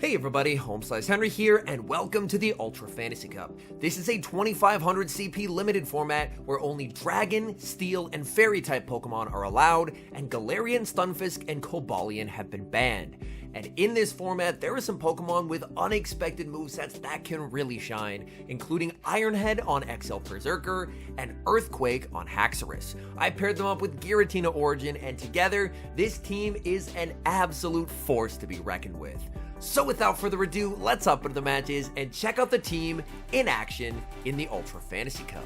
Hey everybody, HomeSliceHenry here, and welcome to the Ultra Fantasy Cup. This is a 2500 CP limited format where only Dragon, Steel, and Fairy type Pokemon are allowed, and Galarian, Stunfisk, and Cobalion have been banned. And in this format, there are some Pokemon with unexpected movesets that can really shine, including Ironhead on XL Berserker and Earthquake on Haxorus. I paired them up with Giratina Origin, and together, this team is an absolute force to be reckoned with. So without further ado, let's hop into the matches and check out the team in action in the Ultra Fantasy Cup.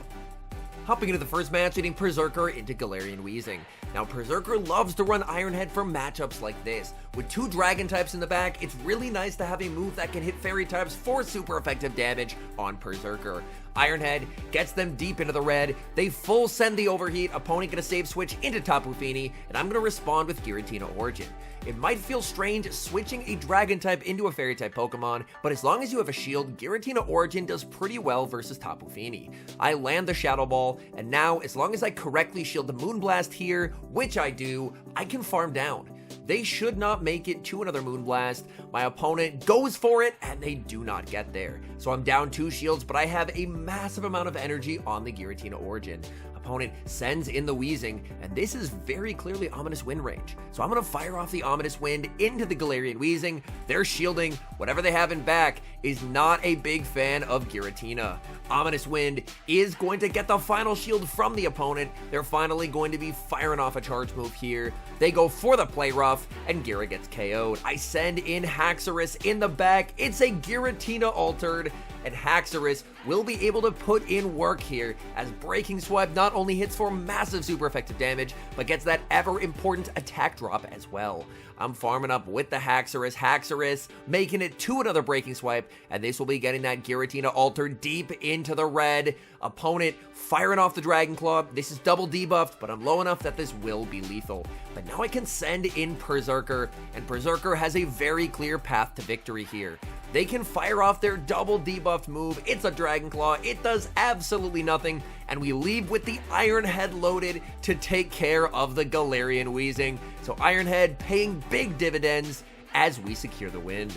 Hopping into the first match, hitting Berserker into Galarian Weezing. Now, Berserker loves to run Ironhead for matchups like this. With two Dragon types in the back, it's really nice to have a move that can hit Fairy types for super effective damage on Berserker. Ironhead gets them deep into the red, they full send the overheat, opponent gonna save switch into Tapu Fini, and I'm gonna respond with Giratina Origin. It might feel strange switching a Dragon type into a Fairy type Pokemon, but as long as you have a shield, Giratina Origin does pretty well versus Tapu Fini. I land the Shadow Ball, and now as long as I correctly shield the Moonblast here, which I do, I can farm down. They should not make it to another Moonblast. My opponent goes for it, and they do not get there. So I'm down 2 shields, but I have a massive amount of energy on the Giratina Origin. Opponent sends in the Weezing, and this is very clearly Ominous Wind range. So I'm going to fire off the Ominous Wind into the Galarian Weezing. Their shielding, whatever they have in back, is not a big fan of Giratina. Ominous Wind is going to get the final shield from the opponent. They're finally going to be firing off a charge move here. They go for the Play Rough, and Gira gets KO'd. I send in Haxorus in the back. It's a Giratina altered, and Haxorus will be able to put in work here as Breaking Swipe not only hits for massive super effective damage, but gets that ever important attack drop as well. I'm farming up with the Haxorus, making it to another Breaking Swipe, and this will be getting that Giratina Alter deep into the red. Opponent firing off the Dragon Claw. This is double debuffed, but I'm low enough that this will be lethal. But now I can send in Berserker, and Berserker has a very clear path to victory here. They can fire off their double debuffed move. It's a Dragon Claw. It does absolutely nothing, and we leave with the Ironhead loaded to take care of the Galarian Weezing. So Ironhead paying big dividends as we secure the win.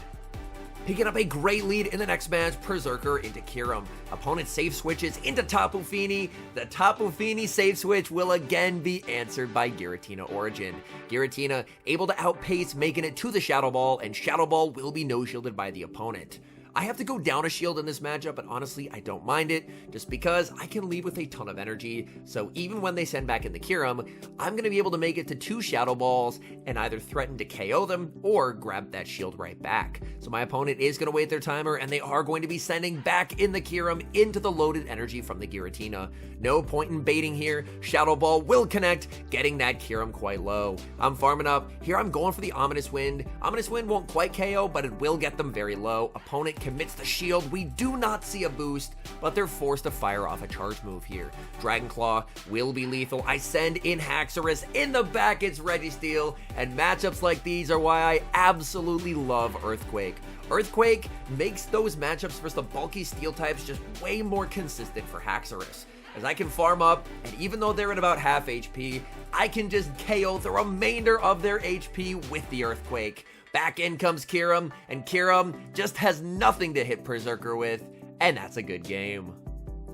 Picking up a great lead in the next match, Berserker into Kyurem. Opponent safe switches into Tapu Fini. The Tapu Fini safe switch will again be answered by Giratina Origin. Giratina able to outpace, making it to the Shadow Ball, and Shadow Ball will be no-shielded by the opponent. I have to go down a shield in this matchup, but honestly, I don't mind it, just because I can lead with a ton of energy, so even when they send back in the Kyurem, I'm going to be able to make it to 2 Shadow Balls and either threaten to KO them or grab that shield right back. So my opponent is going to wait their timer, and they are going to be sending back in the Kyurem into the loaded energy from the Giratina. No point in baiting here. Shadow Ball will connect, getting that Kyurem quite low. I'm farming up. Here I'm going for the Ominous Wind. Ominous Wind won't quite KO, but it will get them very low. Opponent commits the shield. We do not see a boost, but they're forced to fire off a charge move here. Dragon Claw will be lethal. I send in Haxorus. In the back, it's Registeel, and matchups like these are why I absolutely love Earthquake. Earthquake makes those matchups versus the bulky steel types just way more consistent for Haxorus, as I can farm up, and even though they're at about half HP, I can just KO the remainder of their HP with the Earthquake. Back in comes Kyurem, and Kyurem just has nothing to hit Berserker with, and that's a good game.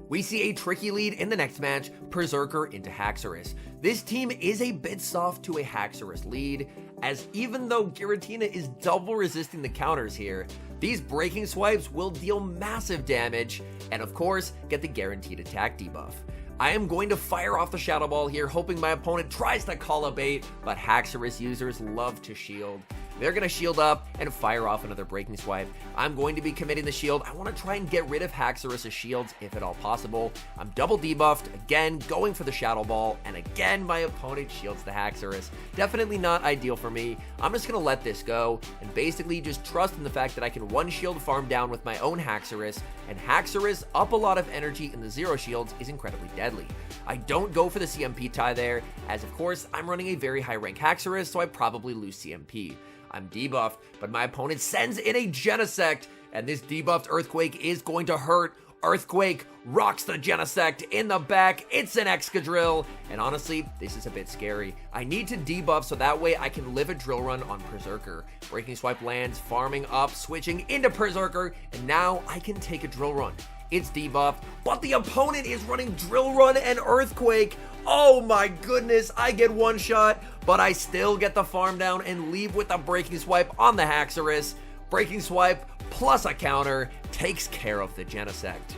We see a tricky lead in the next match, Berserker into Haxorus. This team is a bit soft to a Haxorus lead, as even though Giratina is double resisting the counters here, these Breaking Swipes will deal massive damage, and of course, get the guaranteed attack debuff. I am going to fire off the Shadow Ball here, hoping my opponent tries to call a bait, but Haxorus users love to shield. They're going to shield up and fire off another Breaking Swipe. I'm going to be committing the shield. I want to try and get rid of Haxorus' shields if at all possible. I'm double debuffed, again going for the Shadow Ball, and again my opponent shields the Haxorus. Definitely not ideal for me. I'm just going to let this go and basically just trust in the fact that I can one shield farm down with my own Haxorus, and Haxorus up a lot of energy in the 0 shields is incredibly deadly. I don't go for the CMP tie there, as of course I'm running a very high rank Haxorus, so I probably lose CMP. I'm debuffed, but my opponent sends in a Genesect, and this debuffed Earthquake is going to hurt. Earthquake rocks the Genesect in the back. It's an Excadrill, and honestly, this is a bit scary. I need to debuff so that way I can live a Drill Run on Berserker. Breaking Swipe lands, farming up, switching into Berserker, and now I can take a Drill Run. It's debuffed, but the opponent is running Drill Run and Earthquake. Oh my goodness, I get one shot, but I still get the farm down and leave with the Breaking Swipe on the Haxorus. Breaking Swipe plus a counter takes care of the Genesect.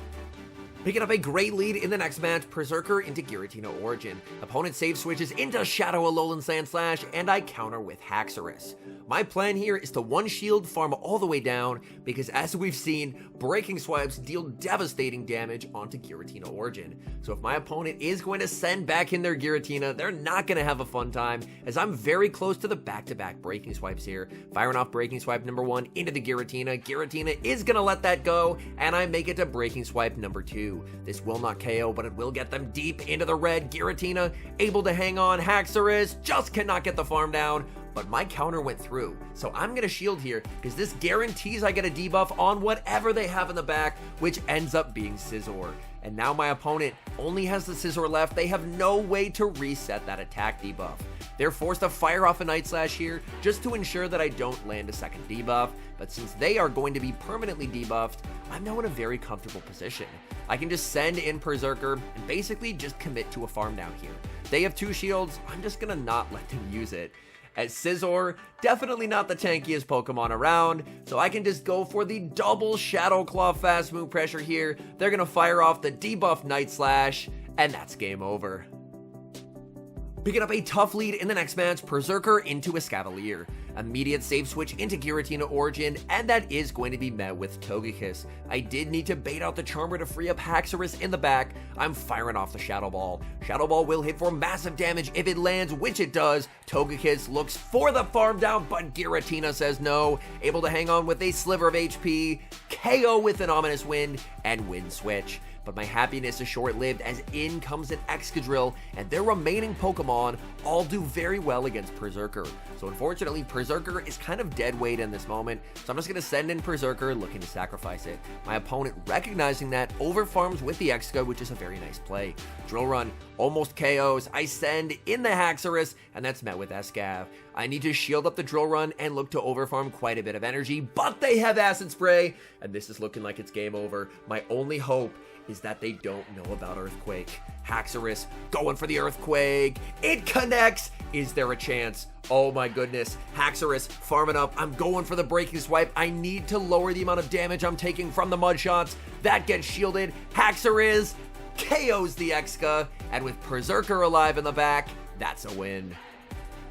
Picking up a great lead in the next match, Berserker into Giratina Origin. Opponent save switches into Shadow Alolan Sandslash, and I counter with Haxorus. My plan here is to one shield farm all the way down, because as we've seen, Breaking Swipes deal devastating damage onto Giratina Origin. So if my opponent is going to send back in their Giratina, they're not going to have a fun time, as I'm very close to the back-to-back Breaking Swipes here. Firing off Breaking Swipe number 1 into the Giratina. Giratina is going to let that go, and I make it to Breaking Swipe number 2. This will not KO, but it will get them deep into the red. Giratina able to hang on. Haxorus just cannot get the farm down, but my counter went through. So I'm going to shield here because this guarantees I get a debuff on whatever they have in the back, which ends up being Scizor. And now my opponent only has the Scizor left. They have no way to reset that attack debuff. They're forced to fire off a Night Slash here just to ensure that I don't land a second debuff, but since they are going to be permanently debuffed, I'm now in a very comfortable position. I can just send in Berserker and basically just commit to a farm down here. They have 2 shields, I'm just gonna not let them use it. As Scizor, definitely not the tankiest Pokemon around, so I can just go for the double Shadow Claw fast move pressure here. They're gonna fire off the debuff Night Slash, and that's game over. Picking up a tough lead in the next match, Berserker into Escavalier. Immediate save switch into Giratina Origin, and that is going to be met with Togekiss. I did need to bait out the Charmer to free up Haxorus in the back. I'm firing off the Shadow Ball. Shadow Ball will hit for massive damage if it lands, which it does. Togekiss looks for the farm down, but Giratina says no. Able to hang on with a sliver of HP, KO with an Ominous Wind, and Wind Switch. But my happiness is short-lived as in comes an Excadrill, and their remaining Pokemon all do very well against Berserker. So unfortunately, Berserker is kind of dead weight in this moment, so I'm just going to send in Berserker looking to sacrifice it. My opponent, recognizing that, overfarms with the Exca, which is a very nice play. Drill Run almost KOs. I send in the Haxorus, and that's met with Escav. I need to shield up the Drill Run and look to overfarm quite a bit of energy, but they have Acid Spray, and this is looking like it's game over. My only hope is that they don't know about Earthquake. Haxorus going for the Earthquake. It connects. Is there a chance? Oh my goodness. Haxorus farming up. I'm going for the Breaking Swipe. I need to lower the amount of damage I'm taking from the Mud Shots. That gets shielded. Haxorus KOs the Exca, and with Berserker alive in the back, that's a win.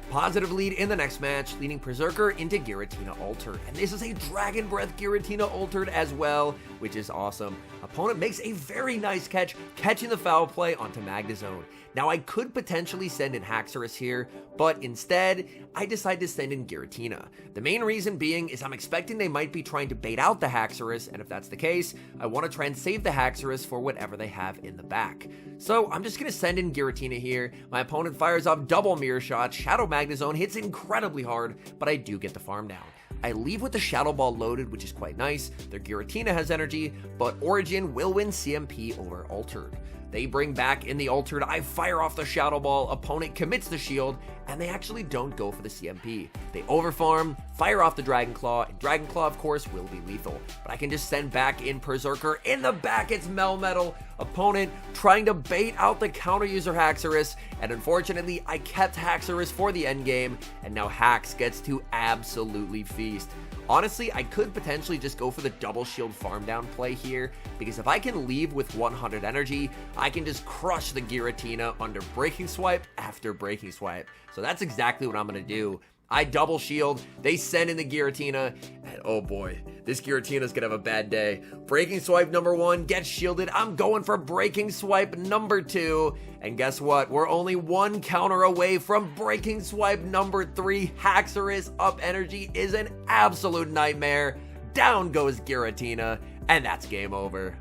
Positive lead in the next match, leading Berserker into Giratina Altered. And this is a Dragon Breath Giratina Altered as well, which is awesome. Opponent makes a very nice catch, catching the foul play onto Magnezone. Now I could potentially send in Haxorus here, but instead, I decide to send in Giratina. The main reason being is I'm expecting they might be trying to bait out the Haxorus, and if that's the case, I want to try and save the Haxorus for whatever they have in the back. So I'm just going to send in Giratina here. My opponent fires off double Mirror Shot. Shadow Magnezone hits incredibly hard, but I do get the farm down. I leave with the Shadow Ball loaded, which is quite nice. Their Giratina has energy, but Origin will win CMP over Altered. They bring back in the Altered, I fire off the Shadow Ball, opponent commits the shield, and they actually don't go for the CMP. They overfarm, fire off the Dragon Claw, and Dragon Claw, of course, will be lethal. But I can just send back in Berserker. In the back, it's Melmetal. Opponent trying to bait out the counter user Haxorus, and unfortunately, I kept Haxorus for the endgame, and now Hax gets to absolutely feast. Honestly, I could potentially just go for the double shield farm down play here, because if I can leave with 100 energy, I can just crush the Giratina under Breaking Swipe after Breaking Swipe. So that's exactly what I'm going to do. I double shield, they send in the Giratina, and oh boy, this Giratina's gonna have a bad day. Breaking Swipe number 1 gets shielded. I'm going for Breaking Swipe number 2, and guess what? We're only 1 counter away from Breaking Swipe number 3. Haxorus up energy is an absolute nightmare. Down goes Giratina, and that's game over.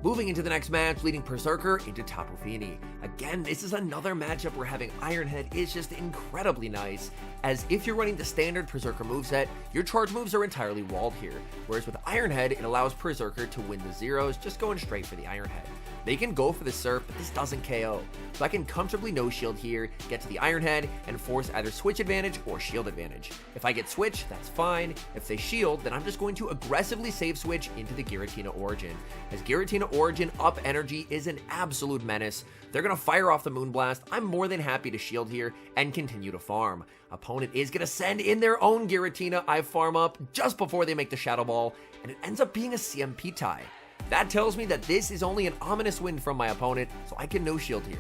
Moving into the next match, leading Berserker into Tapu Fini. Again, this is another matchup where having Iron Head is just incredibly nice, as if you're running the standard Berserker moveset, your charge moves are entirely walled here, whereas with Iron Head, it allows Berserker to win the zeros just going straight for the Iron Head. They can go for the Surf, but this doesn't KO, so I can comfortably no-shield here, get to the Iron Head, and force either Switch advantage or Shield advantage. If I get Switch, that's fine. If they Shield, then I'm just going to aggressively save Switch into the Giratina Origin, as Giratina Origin up energy is an absolute menace. They're going to fire off the Moonblast. I'm more than happy to shield here and continue to farm. Opponent is going to send in their own Giratina. I farm up just before they make the Shadow Ball, and it ends up being a CMP tie. That tells me that this is only an Ominous Wind from my opponent, so I can no shield here.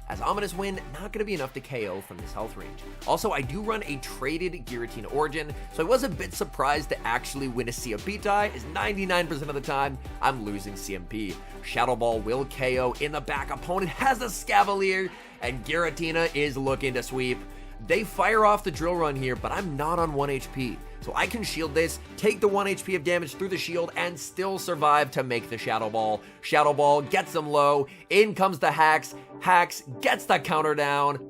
As Ominous Wind, not going to be enough to KO from this health range. Also, I do run a traded Giratina Origin, so I was a bit surprised to actually win a CMP tie, as 99% of the time, I'm losing CMP. Shadow Ball will KO in the back. Opponent has a Scavalier, and Giratina is looking to sweep. They fire off the Drill Run here, but I'm not on 1 HP. So I can shield this, take the 1 HP of damage through the shield, and still survive to make the Shadow Ball. Shadow Ball gets them low, in comes the Hax, Hax gets the counter down,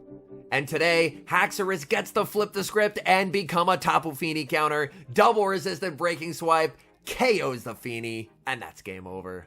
and today, Haxorus gets to flip the script and become a Tapu Fini counter, double resistant breaking swipe, KOs the Fini, and that's game over.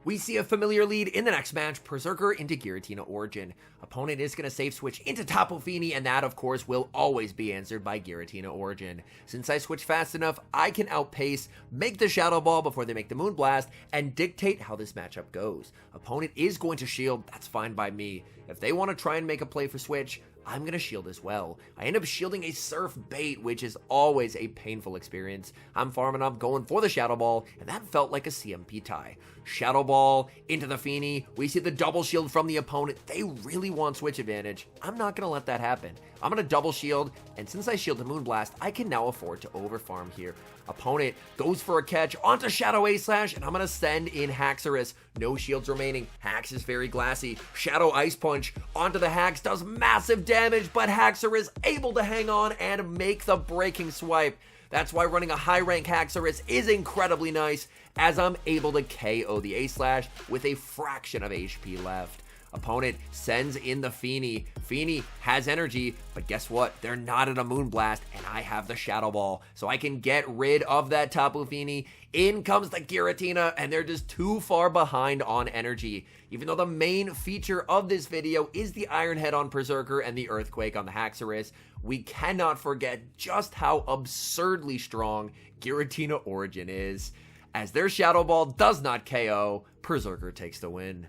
We see a familiar lead in the next match, Berserker into Giratina Origin. Opponent is going to save switch into Tapu Fini, and that of course will always be answered by Giratina Origin. Since I switch fast enough, I can outpace, make the Shadow Ball before they make the Moonblast, and dictate how this matchup goes. Opponent is going to shield, that's fine by me. If they want to try and make a play for switch, I'm going to shield as well. I end up shielding a Surf bait, which is always a painful experience. I'm farming up, going for the Shadow Ball, and that felt like a CMP tie. Shadow Ball into the Fini. We see the double shield from the opponent. They really want switch advantage. I'm not going to let that happen. I'm going to double shield, and since I shield the Moonblast, I can now afford to overfarm here. Opponent goes for a catch onto Shadow A-Slash, and I'm going to send in Haxorus. No shields remaining. Hax is very glassy. Shadow Ice Punch onto the Hax does massive damage, but Haxorus able to hang on and make the breaking swipe. That's why running a high rank Haxorus is incredibly nice, as I'm able to KO the A-Slash with a fraction of HP left. Opponent sends in the Fini. Fini has energy, but guess what? They're not at a Moonblast, and I have the Shadow Ball, so I can get rid of that Tapu Fini. In comes the Giratina, and they're just too far behind on energy. Even though the main feature of this video is the Iron Head on Berserker and the Earthquake on the Haxorus, we cannot forget just how absurdly strong Giratina Origin is. As their Shadow Ball does not KO, Berserker takes the win.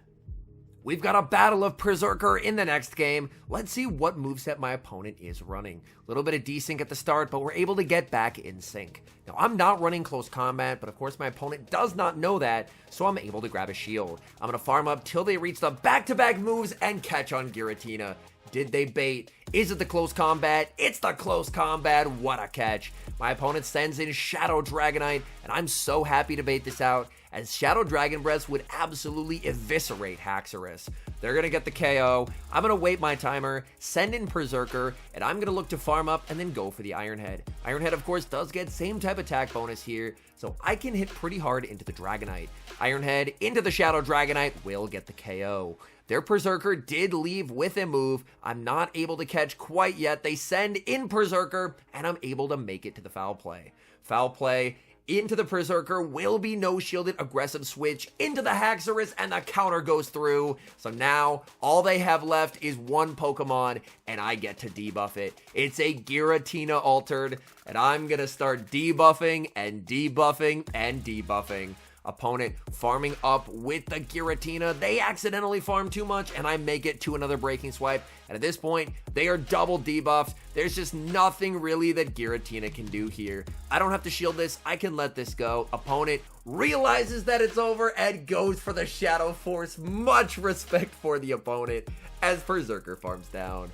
We've got a battle of Berserker in the next game. Let's see what moveset my opponent is running. A little bit of desync at the start, but we're able to get back in sync. Now, I'm not running close combat, but of course my opponent does not know that, so I'm able to grab a shield. I'm going to farm up till they reach the back-to-back moves and catch on Giratina. Did they bait? Is it the close combat? It's the close combat. What a catch. My opponent sends in Shadow Dragonite, and I'm so happy to bait this out, as Shadow Dragon Breath would absolutely eviscerate Haxorus. They're going to get the KO. I'm going to wait my timer, send in Berserker, and I'm going to look to farm up and then go for the Iron Head. Iron Head, of course, does get same type attack bonus here, so I can hit pretty hard into the Dragonite. Iron Head into the Shadow Dragonite will get the KO. Their Berserker did leave with a move. I'm not able to catch quite yet. They send in Berserker, and I'm able to make it to the foul play. Foul play into the Berserker will be no-shielded aggressive switch into the Haxorus, and the counter goes through. So now, all they have left is one Pokemon, and I get to debuff it. It's a Giratina Altered, and I'm gonna start debuffing and debuffing and debuffing. Opponent farming up with the Giratina. They accidentally farm too much, and I make it to another breaking swipe. And at this point, they are double debuffed. There's just nothing really that Giratina can do here. I don't have to shield this. I can let this go. Opponent realizes that it's over and goes for the Shadow Force. Much respect for the opponent as Berserker farms down.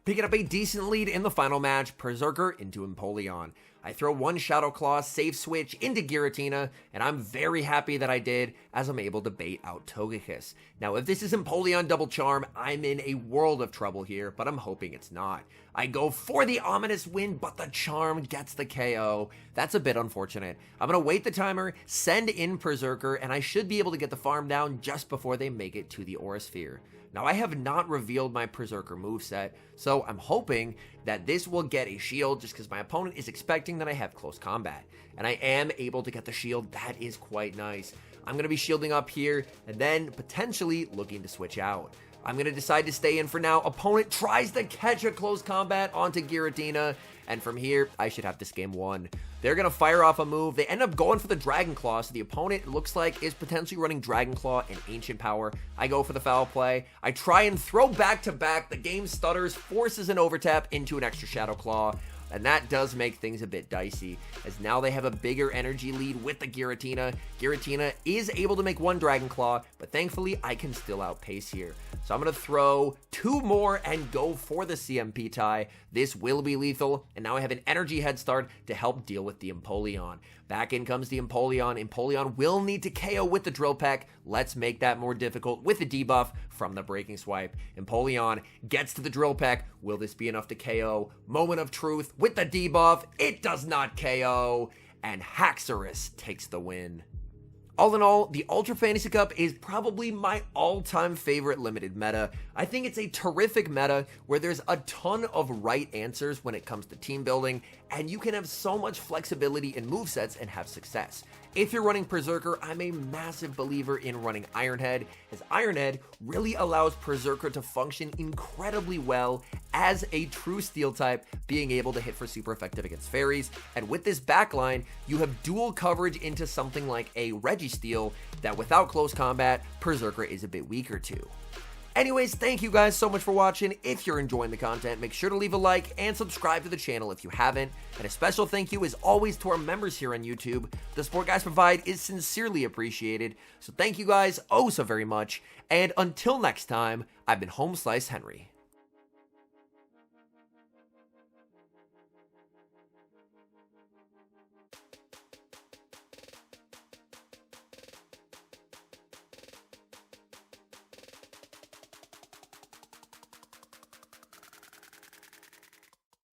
Picking up a decent lead in the final match, Berserker into Empoleon. I throw one Shadow Claw, safe switch into Giratina, and I'm very happy that I did, as I'm able to bait out Togekiss. Now, if this is Empoleon Double Charm, I'm in a world of trouble here, but I'm hoping it's not. I go for the Ominous Wind, but the Charm gets the KO. That's a bit unfortunate. I'm going to wait the timer, send in Berserker, and I should be able to get the farm down just before they make it to the Aura Sphere. Now, I have not revealed my Berserker moveset, so I'm hoping that this will get a shield just because my opponent is expecting that I have close combat. And I am able to get the shield. That is quite nice. I'm going to be shielding up here and then potentially looking to switch out. I'm going to decide to stay in for now. Opponent tries to catch a close combat onto Giratina, and from here, I should have this game won. They're going to fire off a move. They end up going for the Dragon Claw, so the opponent, it looks like, is potentially running Dragon Claw and Ancient Power. I go for the foul play. I try and throw back-to-back. The game stutters, forces an overtap into an extra Shadow Claw, and that does make things a bit dicey, as now they have a bigger energy lead with the Giratina. Giratina is able to make one Dragon Claw, but thankfully, I can still outpace here. So I'm going to throw two more and go for the CMP tie. This will be lethal, and now I have an energy head start to help deal with the Empoleon. Back in comes the Empoleon. Empoleon will need to KO with the Drill Peck. Let's make that more difficult with the debuff from the Breaking Swipe. Empoleon gets to the Drill Peck. Will this be enough to KO? Moment of truth with the debuff. It does not KO, and Haxorus takes the win. All in all, the Ultra Fantasy Cup is probably my all-time favorite limited meta. I think it's a terrific meta where there's a ton of right answers when it comes to team building, and you can have so much flexibility in movesets and have success. If you're running Berserker, I'm a massive believer in running Ironhead, as Ironhead really allows Berserker to function incredibly well as a true Steel type, being able to hit for super effective against fairies. And with this backline, you have dual coverage into something like a Registeel that without close combat, Berserker is a bit weaker to. Anyways, thank you guys so much for watching. If you're enjoying the content, make sure to leave a like and subscribe to the channel if you haven't. And a special thank you as always to our members here on YouTube. The support guys provide is sincerely appreciated. So thank you guys oh so very much. And until next time, I've been HomeSliceHenry.